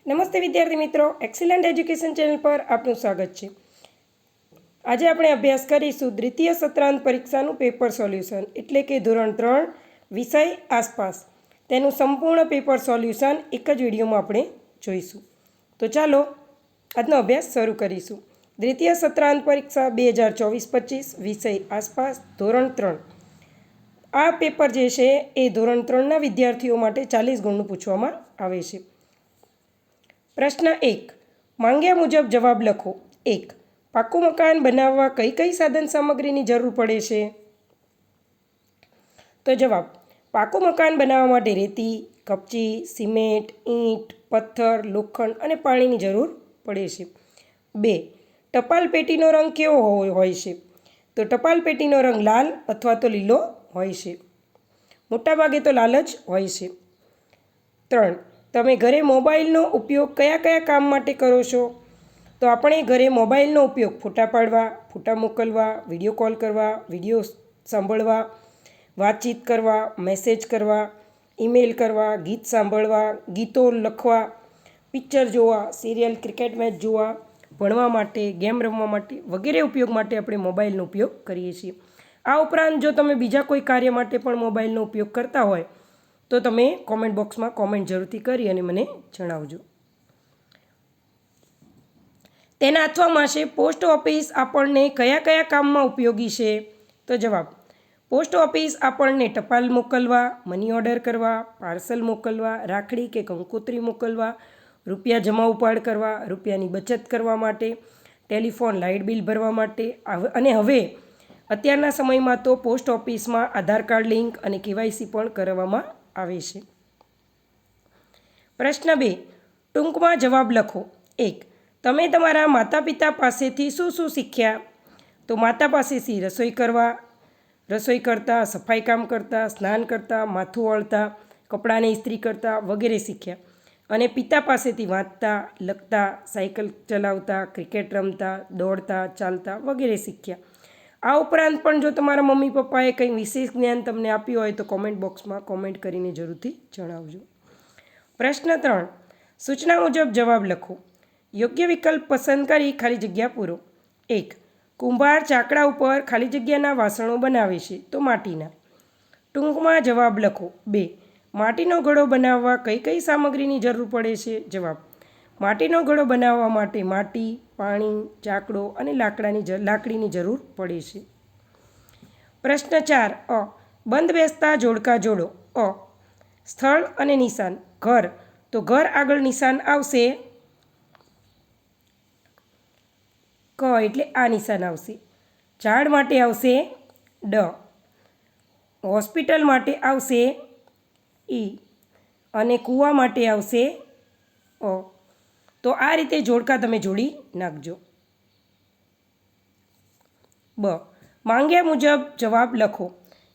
નમસ્તે વિદ્યાર્થી મિત્રો, એક્સિલન્ટ એજ્યુકેશન ચેનલ પર આપનું સ્વાગત છે। આજે આપણે અભ્યાસ કરીશું દ્વિતીય સત્રાંત પરીક્ષાનું પેપર સોલ્યુશન એટલે કે ધોરણ 3 વિષય આસપાસ તેનું સંપૂર્ણ પેપર સોલ્યુશન એક જ વિડીયોમાં આપણે જોઈશું। તો ચાલો આજનો અભ્યાસ શરૂ કરીશું। દ્વિતીય સત્રાંત પરીક્ષા 2024-25 વિષય આસપાસ ધોરણ 3 આ પેપર જે છે એ ધોરણ 3ના વિદ્યાર્થીઓ માટે 40 ગુણનું પૂછવામાં આવે છે। પ્રશ્ન 1, માંગ્યા મુજબ જવાબ લખો। 1, પાકું મકાન બનાવવા કઈ કઈ સાધન સામગ્રીની જરૂર પડે છે? તો જવાબ, પાકું મકાન બનાવવા માટે રેતી, કપચી, સિમેન્ટ, ઈંટ, પથ્થર, લોખંડ અને પાણીની જરૂર પડે છે। 2, ટપાલ પેટીનો રંગ કેવો હોય છે? તો ટપાલ પેટીનો રંગ લાલ અથવા તો લીલો હોય છે, મોટાભાગે તો લાલ જ હોય છે। 3, તમે ઘરે મોબાઈલનો ઉપયોગ કયા કયા કામ માટે કરો છો? તો આપણે ઘરે મોબાઈલનો ઉપયોગ ફોટા પાડવા, ફોટા મોકલવા, વિડીયો કોલ કરવા, વિડીયો સાંભળવા, વાતચીત કરવા, મેસેજ કરવા, ઈમેલ કરવા, ગીત સાંભળવા, ગીતો લખવા, પિક્ચર જોવા, સિરિયલ, ક્રિકેટ મેચ જોવા, ભણવા માટે, ગેમ રમવા માટે વગેરે ઉપયોગ માટે આપણે મોબાઈલનો ઉપયોગ કરીએ છીએ। આ ઉપરાંત જો તમે બીજા કોઈ કાર્ય માટે પણ મોબાઈલનો ઉપયોગ કરતા હોય તો તમે કોમેન્ટ બોક્સમાં કોમેન્ટ જરૂરથી કરી અને મને જણાવજો। તેના અથવામાં છે પોસ્ટ ઓફિસ આપણને કયા કયા કામમાં ઉપયોગી છે? તો જવાબ, પોસ્ટ ઓફિસ આપણને ટપાલ મોકલવા, મની ઓર્ડર કરવા, પાર્સલ મોકલવા, રાખડી કે કંકોત્રી મોકલવા, રૂપિયા જમા ઉપાડ કરવા, રૂપિયાની બચત કરવા માટે, ટેલિફોન લાઇટ બિલ ભરવા માટે અને હવે અત્યારના સમયમાં તો પોસ્ટ ઓફિસમાં આધાર કાર્ડ લિંક અને KYC પણ કરવામાં આવે છે। પ્રશ્ન 2, ટૂંકમાં જવાબ લખો। 1, તમે તમારા માતા પિતા પાસેથી શું શું શીખ્યા? તો માતા પાસેથી રસોઈ કરતા, સફાઈ કામ કરતા, સ્નાન કરતા, માથું વાળતા, કપડાને ઇસ્ત્રી કરતા વગેરે શીખ્યા। અને પિતા પાસેથી વાંચતા, લખતા, સાયકલ ચલાવતા, ક્રિકેટ રમતા, દોડતા, ચાલતા વગેરે શીખ્યા। આ ઉપરાંત પણ જો તમારા મમ્મી પપ્પાએ કંઈ વિશેષ જ્ઞાન તમને આપ્યું હોય તો કોમેન્ટ બોક્સમાં કોમેન્ટ કરીને જરૂરથી જણાવજો। પ્રશ્ન 3, સૂચના મુજબ જવાબ લખો। યોગ્ય વિકલ્પ પસંદ કરી ખાલી જગ્યા પૂરો। 1, કુંભાર ચાકડા ઉપર ખાલી જગ્યાના વાસણો બનાવે છે તો માટીના। ટૂંકમાં જવાબ લખો। 2, માટીનો ઘડો બનાવવા કઈ કઈ સામગ્રીની જરૂર પડે છે? જવાબ, માટીનો ઘડો બનાવવા માટે માટી, પાણી, ચાકડો અને લાકડીની જરૂર પડે છે। પ્રશ્ન 4, બંધ બેસતા જોડકા જોડો। સ્થળ અને નિશાન, ઘર, તો ઘર આગળ નિશાન આવશે ક એટલે આ નિશાન આવશે। ઝાડ માટે આવશે ડ, હોસ્પિટલ માટે આવશે ઈ અને કૂવા માટે આવશે અ। તો આ રીતે જોડકા તમે જોડી નાખજો। બ, માંગ્યા મુજબ જવાબ લખો।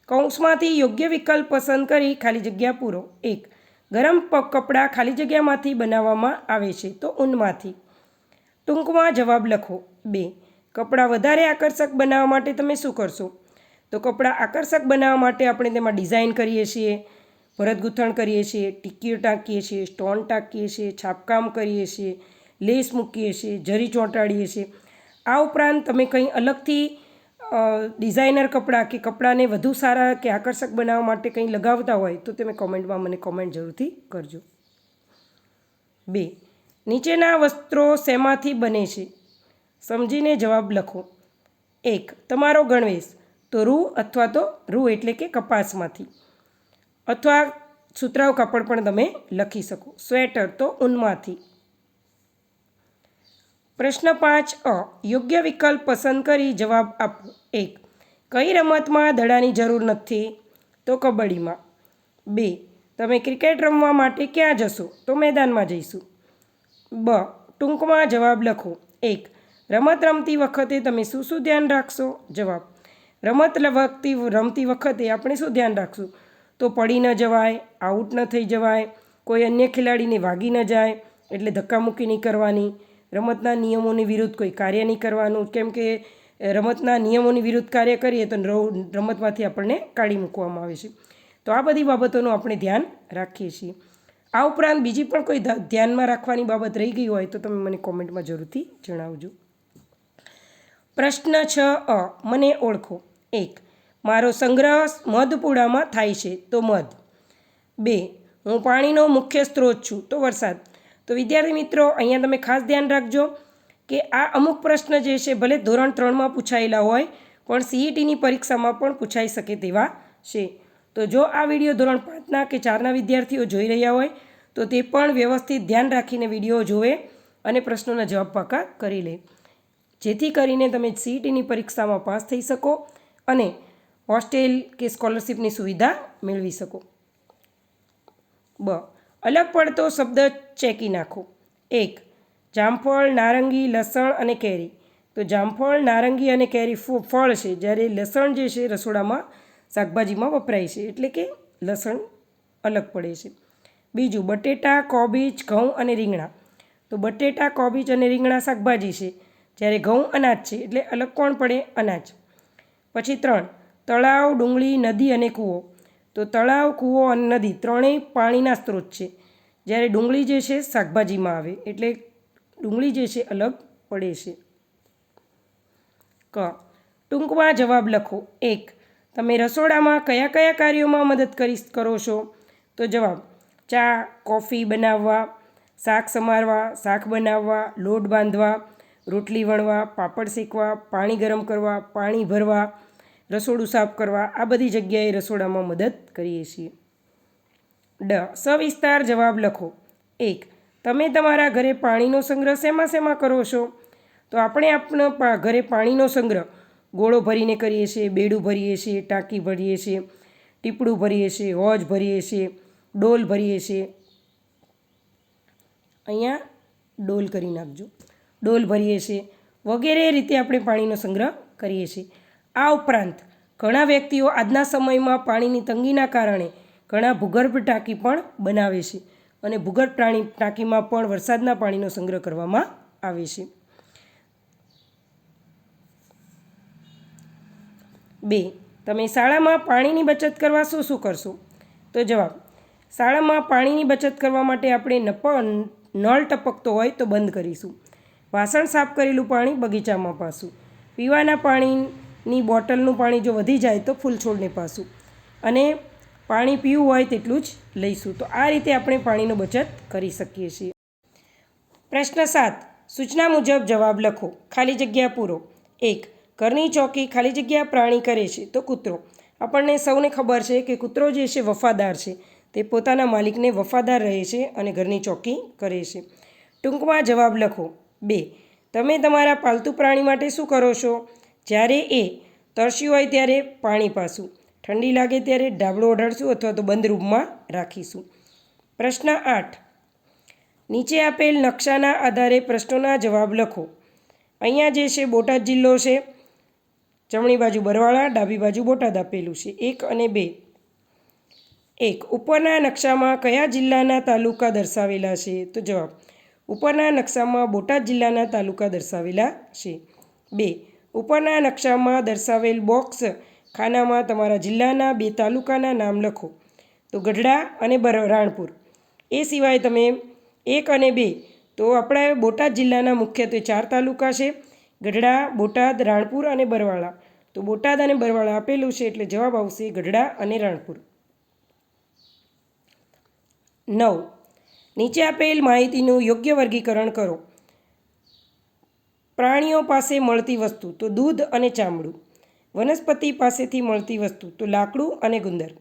કૌંસમાંથી યોગ્ય વિકલ્પ પસંદ કરી ખાલી જગ્યા પૂરો। 1, ગરમ કપડાં ખાલી જગ્યામાંથી બનાવવામાં આવે છે તો ઊનમાંથી। ટૂંકમાં જવાબ લખો। 2, કપડાં વધારે આકર્ષક બનાવવા માટે તમે શું કરશો? તો કપડાં આકર્ષક બનાવવા માટે આપણે તેમાં ડિઝાઇન કરીએ છીએ, ભરત ગૂંથણ કરીએ છીએ, ટીકીઓ ટાંકીએ છીએ, સ્ટોન ટાંકીએ છીએ, છાપકામ કરીએ છીએ, લેસ મૂકીએ છીએ, જરી ચોંટાડીએ છીએ। આ ઉપરાંત તમે કંઈ અલગથી ડિઝાઇનર કપડાં કે કપડાને વધુ સારા કે આકર્ષક બનાવવા માટે કંઈ લગાવતા હોય તો તમે કોમેન્ટમાં મને કોમેન્ટ જરૂરથી કરજો। 2, નીચેના વસ્ત્રો શેમાંથી બને છે? સમજીને જવાબ લખો। 1, તમારો ગણવેશ, તો રૂ અથવા તો રૂ એટલે કે કપાસમાંથી અથવા સુતરાઉ કાપડ પણ તમે લખી શકો। સ્વેટર તો ઊનમાંથી। પ્રશ્ન 5, યોગ્ય વિકલ્પ પસંદ કરી જવાબ આપો। 1, કઈ રમતમાં દડાની જરૂર નથી? તો કબડ્ડીમાં। 2, તમે ક્રિકેટ રમવા માટે ક્યાં જશો? તો મેદાનમાં જઈશું। બ, ટૂંકમાં જવાબ લખો। 1, રમત રમતી વખતે તમે શું શું ધ્યાન રાખશો? જવાબ, રમત રમતી વખતે આપણે શું ધ્યાન રાખશું? તો પડી ન જવાય, આઉટ ન થઈ જવાય, કોઈ અન્ય ખેલાડીને વાગી ન જાય એટલે ધક્કામુક્કી નહીં કરવાની, રમતના નિયમોની વિરુદ્ધ કોઈ કાર્ય નહીં કરવાનું, કેમ કે રમતના નિયમોની વિરુદ્ધ કાર્ય કરીએ તો રમતમાંથી આપણને કાઢી મૂકવામાં આવે છે। તો આ બધી બાબતોનું આપણે ધ્યાન રાખીએ છીએ। આ ઉપરાંત બીજી પણ કોઈ ધ્યાનમાં રાખવાની બાબત રહી ગઈ હોય તો તમે મને કોમેન્ટમાં જરૂરથી જણાવજો. પ્રશ્ન 6 મને ઓળખો. 1. મારો સંગ્રહ મધપુડામાં થાય છે તો મધ. 2. હું પાણીનો મુખ્ય સ્ત્રોત છું તો વરસાદ. તો વિદ્યાર્થી મિત્રો, અહીંયા તમે ખાસ ધ્યાન રાખજો કે આ અમુક પ્રશ્ન જે છે ભલે ધોરણ 3માં પૂછાયેલા હોય પણ CETની પરીક્ષામાં પણ પૂછાઈ શકે તેવા છે. તો જો આ વિડીયો ધોરણ 5ના કે 4ના વિદ્યાર્થીઓ જોઈ રહ્યા હોય તો તે પણ વ્યવસ્થિત ધ્યાન રાખીને વિડીયો જોવે અને પ્રશ્નોના જવાબ પાકા કરી લે, જેથી કરીને તમે CETની પરીક્ષામાં પાસ થઈ શકો અને હોસ્ટેલ કે સ્કોલરશિપની સુવિધા મેળવી શકો. અલગ પડતો શબ્દ ચેકી નાખો. 1. જામફળ, નારંગી, લસણ અને કેરી. તો જામફળ, નારંગી અને કેરી ફળ છે, જ્યારે લસણ જે છે રસોડામાં શાકભાજીમાં વપરાય છે, એટલે કે લસણ અલગ પડે છે. બીજું, બટેટા, કોબીજ, ઘઉં અને રીંગણા. તો બટેટા, કોબીજ અને રીંગણા શાકભાજી છે, જ્યારે ઘઉં અનાજ છે, એટલે અલગ કોણ પડે? અનાજ. પછી 3. તળાવ, ડુંગળી, નદી અને કૂવો. તો તળાવ, કૂવો અને નદી ત્રણેય પાણીના સ્ત્રોત છે, જ્યારે ડુંગળી જે છે શાકભાજીમાં આવે, એટલે ડુંગળી જે છે અલગ પડે છે. ટૂંકમાં જવાબ લખો. 1. તમે રસોડામાં કયા કયા કાર્યોમાં મદદ કરો છો? તો જવાબ: ચા, કોફી બનાવવા, શાક સમારવા, શાક બનાવવા, લોટ બાંધવા, રોટલી વણવા, પાપડ શેકવા, પાણી ગરમ કરવા, પાણી ભરવા, રસોડું સાફ કરવા, આ બધી જગ્યાએ રસોડામાં મદદ કરીએ છીએ. સવિસ્તાર જવાબ લખો. 1. તમે તમારા ઘરે પાણીનો સંગ્રહ શેમાં કરો છો? તો આપણે આપણા ઘરે પાણીનો સંગ્રહ ગોળો ભરીને કરીએ છીએ, બેડું ભરીએ છીએ, ટાંકી ભરીએ છીએ, ટીપડું ભરીએ છીએ, હોજ ભરીએ છીએ, ડોલ ભરીએ છીએ. અહીંયા ડોલ કરી નાખજો. ડોલ ભરીએ છીએ વગેરે રીતે આપણે પાણીનો સંગ્રહ કરીએ છીએ. આ ઉપરાંત ઘણા વ્યક્તિઓ આજના સમયમાં પાણીની તંગીના કારણે ઘણા ભૂગર્ભ ટાંકી પણ બનાવે છે અને ભૂગર્ભ ટાંકીમાં પણ વરસાદના પાણીનો સંગ્રહ કરવામાં આવે છે. 2. તમે શાળામાં પાણીની બચત કરવા શું કરશો? તો જવાબ: શાળામાં પાણીની બચત કરવા માટે આપણે નળ ટપકતો હોય તો બંધ કરીશું. વાસણ સાફ કરેલું પાણી બગીચામાં પાશું. પીવાના પાણીની બોટલનું પાણી જો વધી જાય તો ફૂલ છોડને પાશું. અને પાણી પીવું હોય તેટલું જ લઈશું. તો આ રીતે આપણે પાણીનો બચત કરી શકીએ છીએ. પ્રશ્ન 7. સૂચના મુજબ જવાબ લખો. ખાલી જગ્યા પૂરો. 1. ઘરની ચોકી ખાલી જગ્યા પ્રાણી કરે છે તો કૂતરો. આપણને સૌને ખબર છે કે કૂતરો જે છે વફાદાર છે, તે પોતાના માલિકને વફાદાર રહે છે અને ઘરની ચોકી કરે છે. ટૂંકમાં જવાબ લખો. 2. તમે તમારા પાલતુ પ્રાણી માટે શું કરો છો? જ્યારે એ તરસ્યું હોય ત્યારે પાણી પાશું, ઠંડી લાગે ત્યારે ઢાબળો ઓઢાડશું અથવા તો બંધ રૂમમાં રાખીશું. પ્રશ્ન 8. નીચે આપેલ નકશાના આધારે પ્રશ્નોના જવાબ લખો. અહીંયા જે છે બોટાદ જિલ્લો છે, જમણી બાજુ બરવાળા, ડાબી બાજુ બોટાદ આપેલું છે. 1 અને 2. 1. ઉપરના નકશામાં કયા જિલ્લાના તાલુકા દર્શાવેલા છે? તો જવાબ: ઉપરના નકશામાં બોટાદ જિલ્લાના તાલુકા દર્શાવેલા છે. 2. ઉપરના નકશામાં દર્શાવેલ બોક્સ ખાનામાં તમારા જિલ્લાના 2 તાલુકાના નામ લખો. તો ગઢડા અને રાણપુર. એ સિવાય તમે 1 અને 2, તો આપણા બોટાદ જિલ્લાના મુખ્યત્વે 4 તાલુકા છે: ગઢડા, બોટાદ, રાણપુર અને બરવાળા. તો બોટાદ અને બરવાળા આપેલું છે, એટલે જવાબ આવશે ગઢડા અને રાણપુર. 9. નીચે આપેલ માહિતીનું યોગ્ય વર્ગીકરણ કરો. પ્રાણીઓ પાસે મળતી વસ્તુ તો દૂધ અને ચામડું. વનસ્પતિ પાસેથી મળતી વસ્તુ તો લાકડું અને ગુંદર.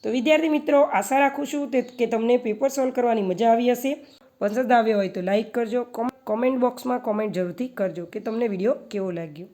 તો વિદ્યાર્થી મિત્રો, આશા રાખું છું કે તમને પેપર સોલ્વ કરવાની મજા આવી હશે. પસંદ આવ્યો હોય તો લાઈક કરજો. કોમેન્ટ બોક્સમાં કોમેન્ટ જરૂરથી કરજો કે તમને વિડીયો કેવો લાગ્યો.